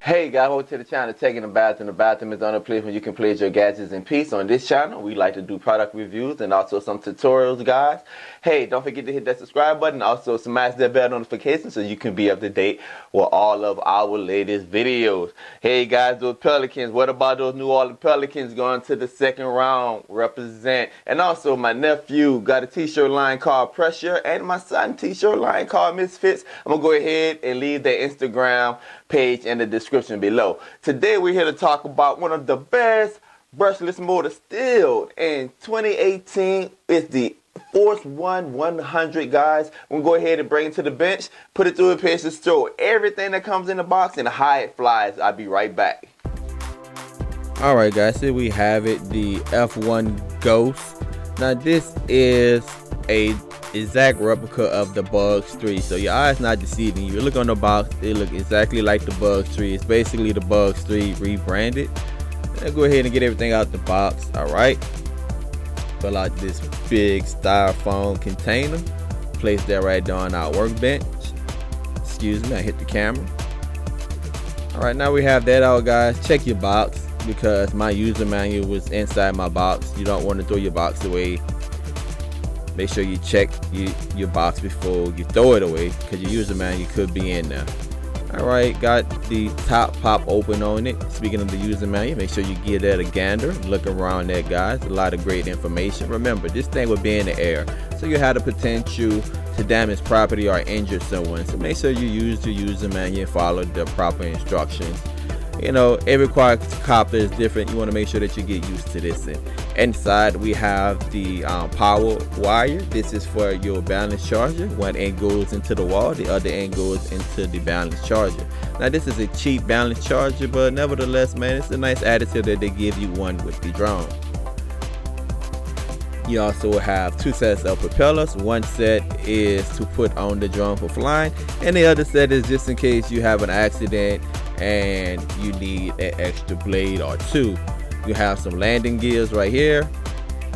Hey guys, welcome to the channel Taking a Bath, and the bathroom is the only place where you can place your gadgets in peace. On this channel, we like to do product reviews and also some tutorials, guys. Hey, don't forget to hit that subscribe button. Also, smash that bell notification so you can be up to date with all of our latest videos. Hey guys, those Pelicans, what about those New Orleans Pelicans going to the second round? Represent. And also, my nephew got a t-shirt line called Pressure, and my son t-shirt line called Misfits. I'm going to go ahead and leave their Instagram page in the description below. Today we're here to talk about one of the best brushless motors still in 2018. It's the Force 100, guys. We'll go ahead and bring it to the bench, put it through a paste store, everything that comes in the box, and how it flies. I'll be right back. Alright guys, here we have it, the F1 Ghost. Now this is a exact replica of the Bugs 3, so your eyes not deceiving you. Look on the box, it look exactly like the Bugs 3. It's basically the Bugs 3 rebranded. Let's go ahead and get everything out the box. Alright, pull out this big styrofoam container, place that right there on our workbench. Excuse me, I hit the camera. Alright, now we have that out, guys. Check your box because my user manual was inside my box. You don't want to throw your box away. Make sure you check your box before you throw it away, because your user manual could be in there. Alright, got the top pop open on it. Speaking of the user manual, make sure you give that a gander. Look around there, guys. A lot of great information. Remember, this thing will be in the air, so you have the potential to damage property or injure someone. So make sure you use the user manual and follow the proper instructions. You know, every quadcopter is different. You want to make sure that you get used to this. And inside we have the power wire. This is for your balance charger. One end goes into the wall, the other end goes into the balance charger. Now this is a cheap balance charger, but nevertheless, man, it's a nice additive that they give you one with the drone. You also have two sets of propellers. One set is to put on the drone for flying, and the other set is just in case you have an accident and you need an extra blade or two. You have some landing gears right here,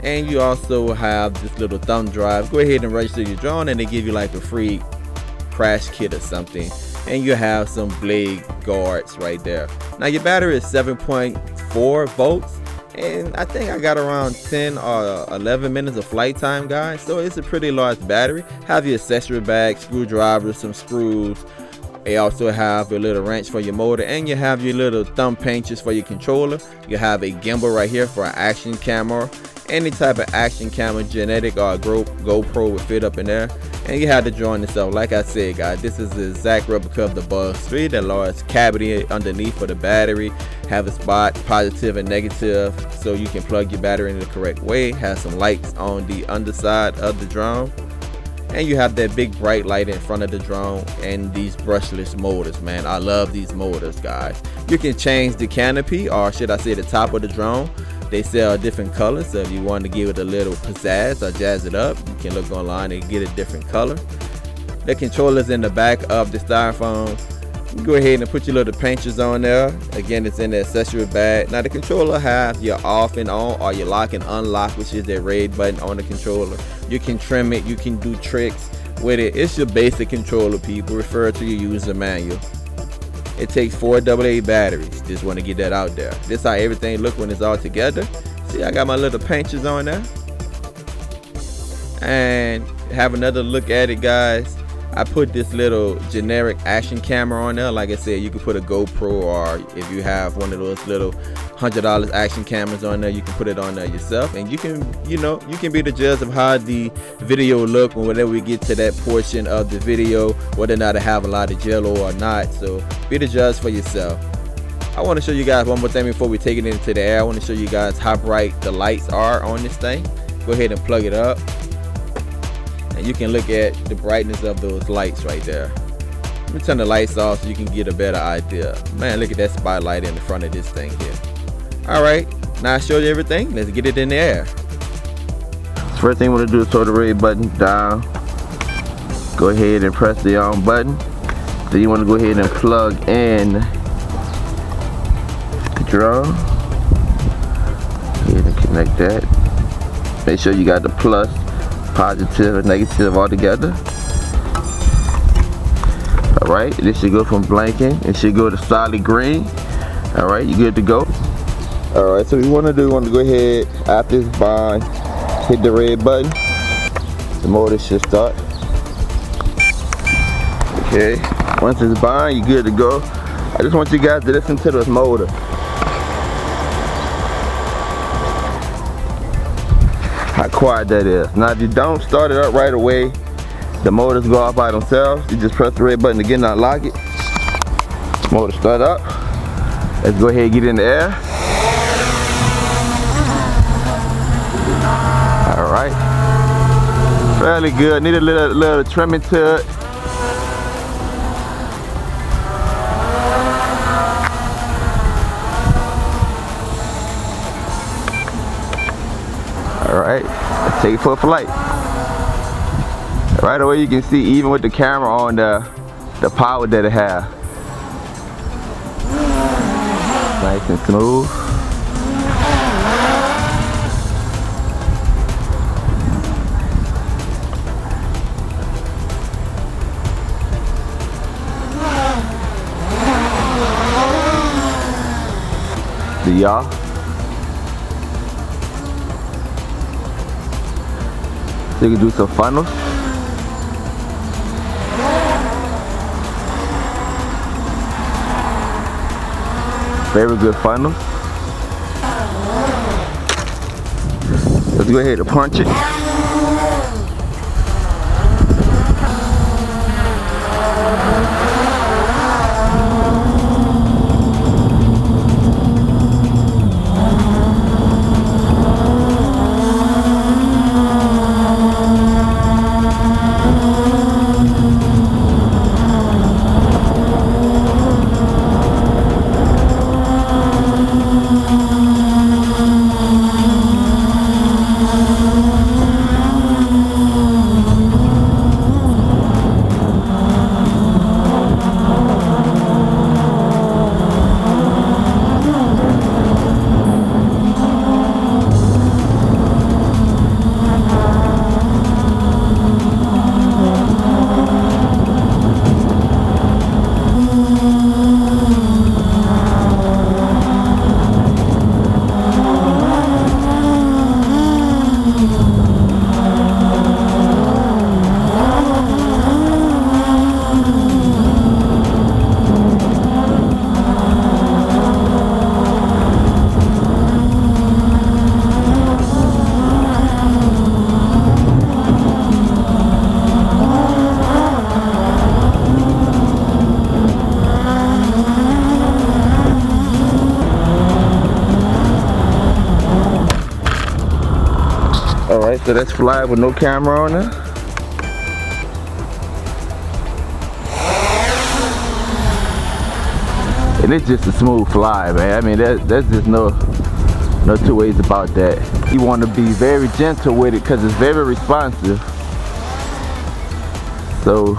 and you also have this little thumb drive. Go ahead and register your drone and they give you like a free crash kit or something, and you have some blade guards right there. Now your battery is 7.4 volts, and I think I got around 10 or 11 minutes of flight time, guys, so it's a pretty large battery. Have your accessory bag, screwdrivers, some screws. They also have a little wrench for your motor, and you have your little thumb pinches for your controller. You have a gimbal right here for an action camera. Any type of action camera, genetic or GoPro will fit up in there. And you have the drone itself. Like I said, guys, this is the exact replica of the Bugs 3. The large cavity underneath for the battery. Have a spot, positive and negative, so you can plug your battery in the correct way. Have some lights on the underside of the drone. And you have that big bright light in front of the drone, and these brushless motors, man. I love these motors, guys. You can change the canopy, or should I say the top of the drone. They sell different colors, so if you want to give it a little pizzazz or jazz it up, you can look online and get a different color. The controller's in the back of the styrofoam. You go ahead and put your little pinchers on there. Again, it's in the accessory bag. Now the controller has your off and on, or your lock and unlock, which is the red button on the controller. You can trim it, you can do tricks with it. It's your basic controller, people. Refer to your user manual. It takes 4 AA batteries. Just want to get that out there. This is how everything look when it's all together. See, I got my little pinchers on there. And have another look at it, guys. I put this little generic action camera on there. Like I said, you can put a GoPro, or if you have one of those little $100 action cameras on there, you can put it on there yourself, and you can, you know, you can be the judge of how the video look whenever we get to that portion of the video, whether or not I have a lot of jello or not. So be the judge for yourself. I want to show you guys one more thing before we take it into the air. I want to show you guys how bright the lights are on this thing. Go ahead and plug it up, and you can look at the brightness of those lights right there. Let me turn the lights off so you can get a better idea. Man, look at that spotlight in the front of this thing here. Alright, now I showed you everything. Let's get it in the air. First thing you want to do is hold the red button down. Go ahead and press the on button. Then you want to go ahead and plug in the drone. Go ahead and connect that. Make sure you got the plus, positive and negative all together. Alright, this should go from blanking. It should go to solid green. Alright, you good to go. Alright, so what you want to do, you want to go ahead after this bind, hit the red button. The motor should start. Okay, once it's bind, you're good to go. I just want you guys to listen to this motor. How quiet that is. Now if you don't start it up right away, the motors go off by themselves. You just press the red button again and unlock it. Motor start up. Let's go ahead and get in the air. Alright. Fairly good. Need a little trimming to it. Alright, let's take it for a flight. Right away you can see, even with the camera on, the power that it has. Nice and smooth. See y'all. So you can do some funnels. Very good funnels. Let's go ahead and punch it. Alright, so that's fly with no camera on it. And it's just a smooth fly, man. I mean, that's just no two ways about that. You want to be very gentle with it because it's very responsive. So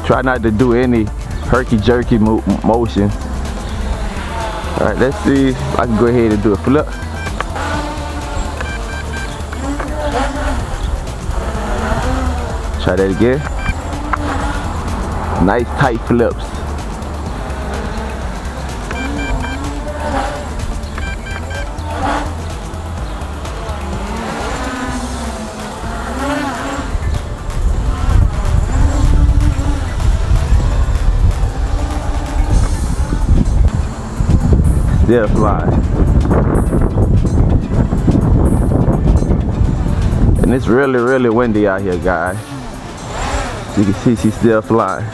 try not to do any herky-jerky motions. Alright, let's see if I can go ahead and do a flip. Try that again. Nice tight flips. Still fly. And it's really windy out here, guys. You can see she's still flying.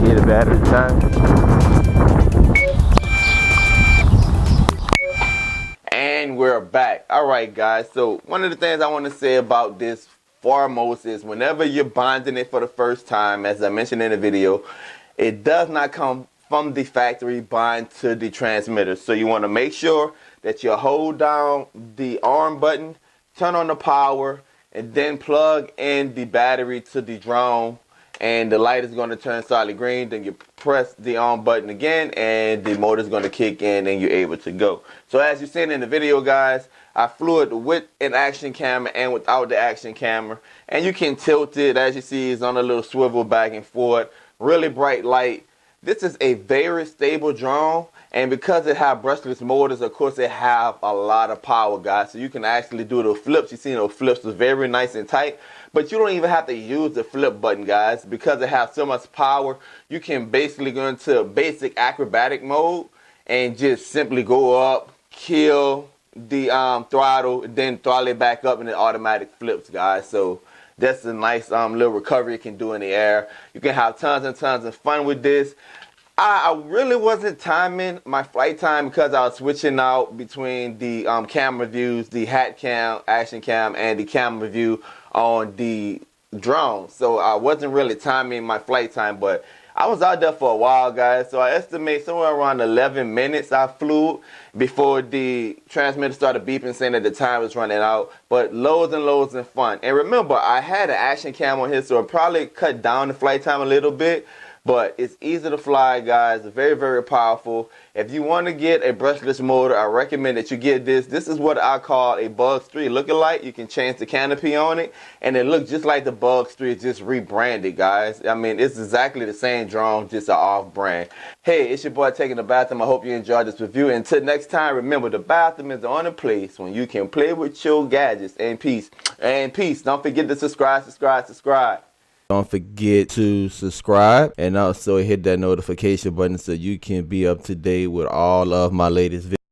Get a battery time. We're back. Alright guys, so one of the things I want to say about this foremost is whenever you're bonding it for the first time, as I mentioned in the video, it does not come from the factory bind to the transmitter. So you want to make sure that you hold down the arm button, turn on the power, and then plug in the battery to the drone, and the light is going to turn solid green. Then you press the arm button again and the motor is going to kick in and you're able to go. So as you've seen in the video, guys, I flew it with an action camera and without the action camera, and you can tilt it. As you see, it's on a little swivel back and forth. Really bright light. This is a very stable drone, and because it have brushless motors, of course it have a lot of power, guys. So you can actually do the flips. You see those flips are very nice and tight, but you don't even have to use the flip button, guys, because it has so much power. You can basically go into basic acrobatic mode and just simply go up, kill the throttle, then throttle it back up, and it automatic flips, guys. So that's a nice little recovery it can do in the air. You can have tons and tons of fun with this. I really wasn't timing my flight time because I was switching out between the camera views, the hat cam, action cam, and the camera view on the drone. So I wasn't really timing my flight time, but I was out there for a while, guys. So I estimate somewhere around 11 minutes I flew before the transmitter started beeping saying that the time was running out. But loads and loads of fun. And remember, I had an action cam on here, so it probably cut down the flight time a little bit. But it's easy to fly, guys. Very, very powerful. If you want to get a brushless motor, I recommend that you get this. This is what I call a Bug Street lookalike. You can change the canopy on it, and it looks just like the Bug Street, just rebranded, guys. I mean, it's exactly the same drone, just an off-brand. Hey, it's your boy Taking the Bathroom. I hope you enjoyed this review. Until next time, remember, the bathroom is the only place when you can play with your gadgets. And peace. And peace. Don't forget to subscribe. Don't forget to subscribe and also hit that notification button so you can be up to date with all of my latest videos.